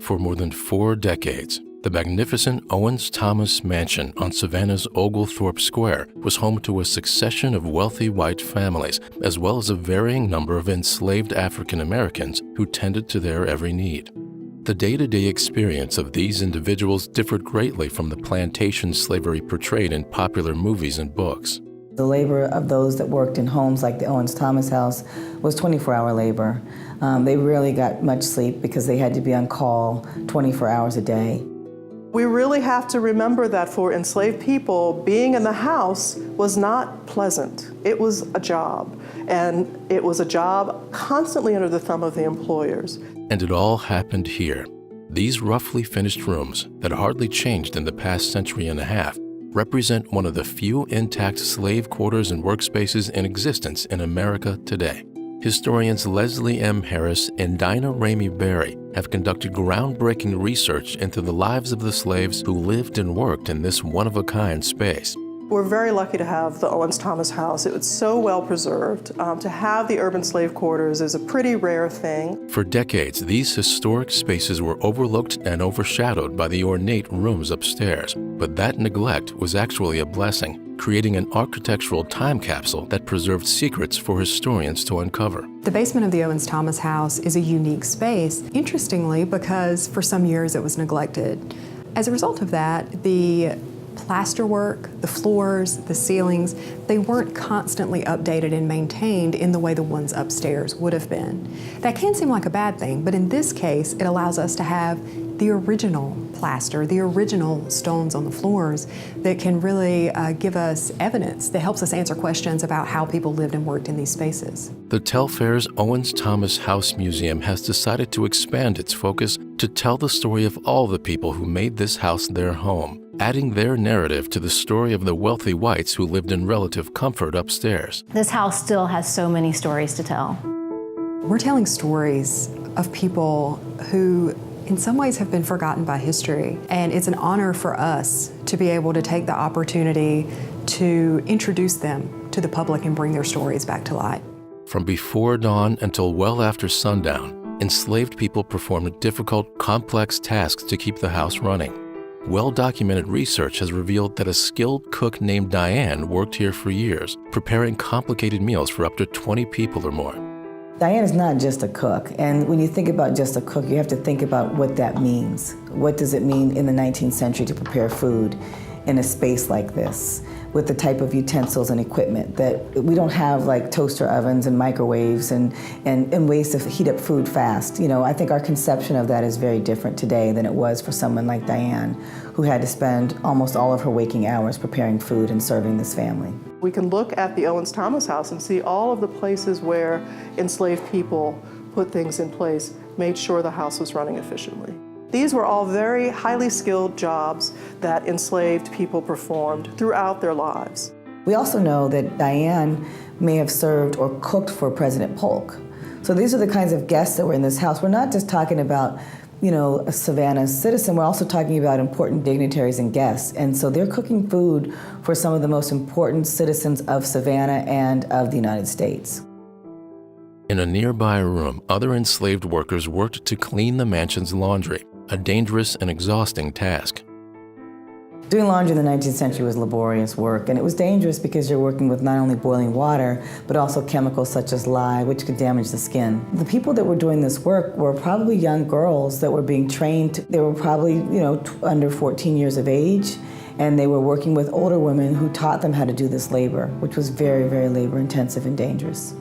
For more than 4 decades, the magnificent Owens-Thomas mansion on Savannah's Oglethorpe Square was home to a succession of wealthy white families, as well as a varying number of enslaved African Americans who tended to their every need. The day-to-day experience of these individuals differed greatly from the plantation slavery portrayed in popular movies and books. The labor of those that worked in homes like the Owens-Thomas house was 24-hour labor. They rarely got much sleep because they had to be on call 24 hours a day. We really have to remember that for enslaved people, being in the house was not pleasant. It was a job, and it was a job constantly under the thumb of the employers. And it all happened here. These roughly finished rooms that hardly changed in the past century and a half represent one of the few intact slave quarters and workspaces in existence in America today. Historians Leslie M. Harris and Dinah Ramey Berry have conducted groundbreaking research into the lives of the slaves who lived and worked in this one-of-a-kind space. We're very lucky to have the Owens-Thomas house. It was so well preserved. To have the urban slave quarters is a pretty rare thing. For decades, these historic spaces were overlooked and overshadowed by the ornate rooms upstairs. But that neglect was actually a blessing, creating an architectural time capsule that preserved secrets for historians to uncover. The basement of the Owens-Thomas house is a unique space, interestingly, because for some years it was neglected. As a result of that, the plasterwork, the floors, the ceilings, they weren't constantly updated and maintained in the way the ones upstairs would have been. That can seem like a bad thing, but in this case, it allows us to have the original plaster, the original stones on the floors that can really give us evidence that helps us answer questions about how people lived and worked in these spaces. The Telfair's Owens-Thomas House Museum has decided to expand its focus to tell the story of all the people who made this house their home, adding their narrative to the story of the wealthy whites who lived in relative comfort upstairs. This house still has so many stories to tell. We're telling stories of people who in some ways have been forgotten by history, and it's an honor for us to be able to take the opportunity to introduce them to the public and bring their stories back to light. From before dawn until well after sundown, enslaved people performed difficult, complex tasks to keep the house running. Well-documented research has revealed that a skilled cook named Diane worked here for years, preparing complicated meals for up to 20 people or more. Diane is not just a cook, and when you think about just a cook, you have to think about what that means. What does it mean in the 19th century to prepare food in a space like this, with the type of utensils and equipment that we don't have, like toaster ovens and microwaves and ways to heat up food fast. You know, I think our conception of that is very different today than it was for someone like Diane, who had to spend almost all of her waking hours preparing food and serving this family. We can look at the Owens-Thomas house and see all of the places where enslaved people put things in place, made sure the house was running efficiently. These were all very highly skilled jobs that enslaved people performed throughout their lives. We also know that Diane may have served or cooked for President Polk. So these are the kinds of guests that were in this house. We're not just talking about, you know, a Savannah citizen, we're also talking about important dignitaries and guests. And so they're cooking food for some of the most important citizens of Savannah and of the United States. In a nearby room, other enslaved workers worked to clean the mansion's laundry, a dangerous and exhausting task. Doing laundry in the 19th century was laborious work, and it was dangerous because you're working with not only boiling water, but also chemicals such as lye, which could damage the skin. The people that were doing this work were probably young girls that were being trained. They were probably, you know, under 14 years of age, and they were working with older women who taught them how to do this labor, which was very, very labor-intensive and dangerous.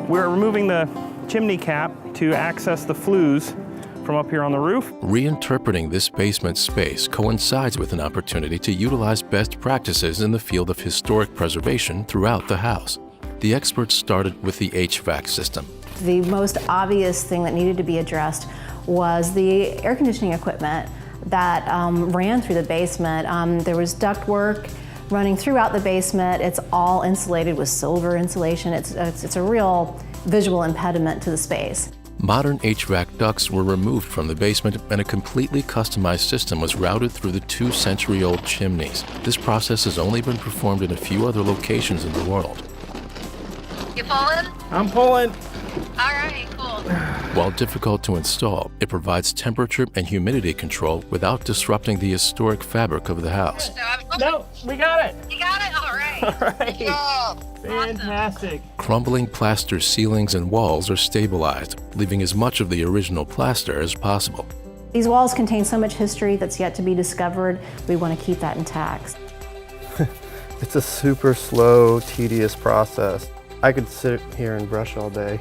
We're removing the chimney cap to access the flues from up here on the roof. Reinterpreting this basement space coincides with an opportunity to utilize best practices in the field of historic preservation throughout the house. The experts started with the HVAC system. The most obvious thing that needed to be addressed was the air conditioning equipment that ran through the basement. There was ductwork running throughout the basement. It's all insulated with silver insulation. It's a real visual impediment to the space. Modern HVAC ducts were removed from the basement and a completely customized system was routed through the 2-century-old chimneys. This process has only been performed in a few other locations in the world. You pulling? I'm pulling. All right, cool. While difficult to install, it provides temperature and humidity control without disrupting the historic fabric of the house. So I'm, No, we got it. You got it? All right. All right. Good job. Fantastic. Crumbling plaster ceilings and walls are stabilized, leaving as much of the original plaster as possible. These walls contain so much history that's yet to be discovered. We want to keep that intact. It's a super slow, tedious process. I could sit here and brush all day.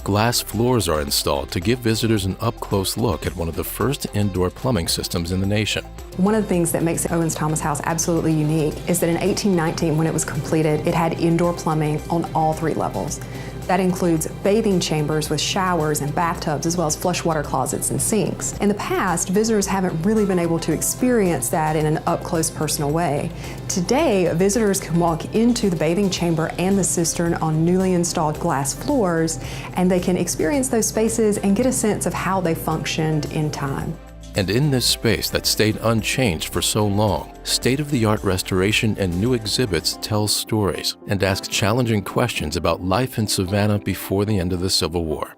Glass floors are installed to give visitors an up-close look at one of the first indoor plumbing systems in the nation. One of the things that makes the Owens-Thomas house absolutely unique is that in 1819, when it was completed, it had indoor plumbing on all 3 levels. That includes bathing chambers with showers and bathtubs, as well as flush water closets and sinks. In the past, visitors haven't really been able to experience that in an up-close, personal way. Today, visitors can walk into the bathing chamber and the cistern on newly installed glass floors, and they can experience those spaces and get a sense of how they functioned in time. And in this space that stayed unchanged for so long, state-of-the-art restoration and new exhibits tell stories and ask challenging questions about life in Savannah before the end of the Civil War.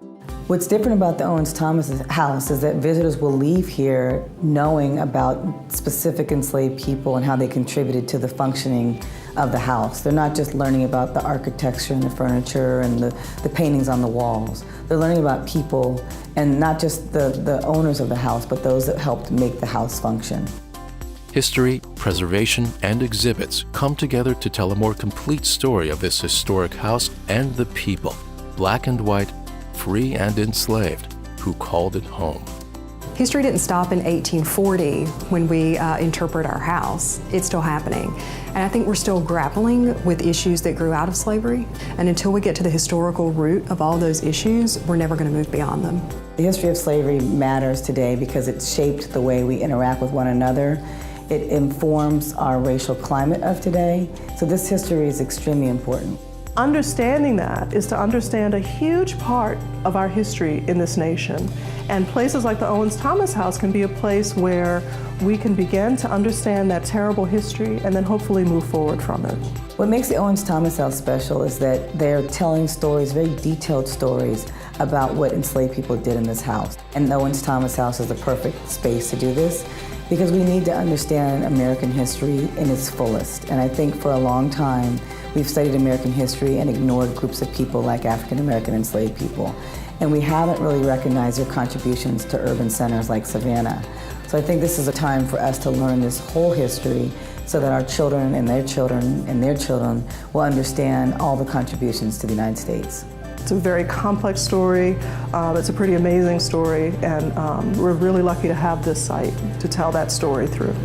What's different about the Owens-Thomas house is that visitors will leave here knowing about specific enslaved people and how they contributed to the functioning of the house. They're not just learning about the architecture and the furniture and the paintings on the walls. They're learning about people, and not just the owners of the house, but those that helped make the house function. History, preservation, and exhibits come together to tell a more complete story of this historic house and the people, black and white, free and enslaved, who called it home. History didn't stop in 1840 when we interpret our house. It's still happening. And I think we're still grappling with issues that grew out of slavery. And until we get to the historical root of all those issues, we're never going to move beyond them. The history of slavery matters today because it shaped the way we interact with one another. It informs our racial climate of today. So this history is extremely important. Understanding that is to understand a huge part of our history in this nation. And places like the Owens-Thomas house can be a place where we can begin to understand that terrible history and then hopefully move forward from it. What makes the Owens-Thomas house special is that they're telling stories, very detailed stories, about what enslaved people did in this house. And the Owens-Thomas house is the perfect space to do this because we need to understand American history in its fullest. And I think for a long time, we've studied American history and ignored groups of people like African American enslaved people. And we haven't really recognized their contributions to urban centers like Savannah. So I think this is a time for us to learn this whole history so that our children and their children and their children will understand all the contributions to the United States. It's a very complex story. It's a pretty amazing story, and we're really lucky to have this site to tell that story through.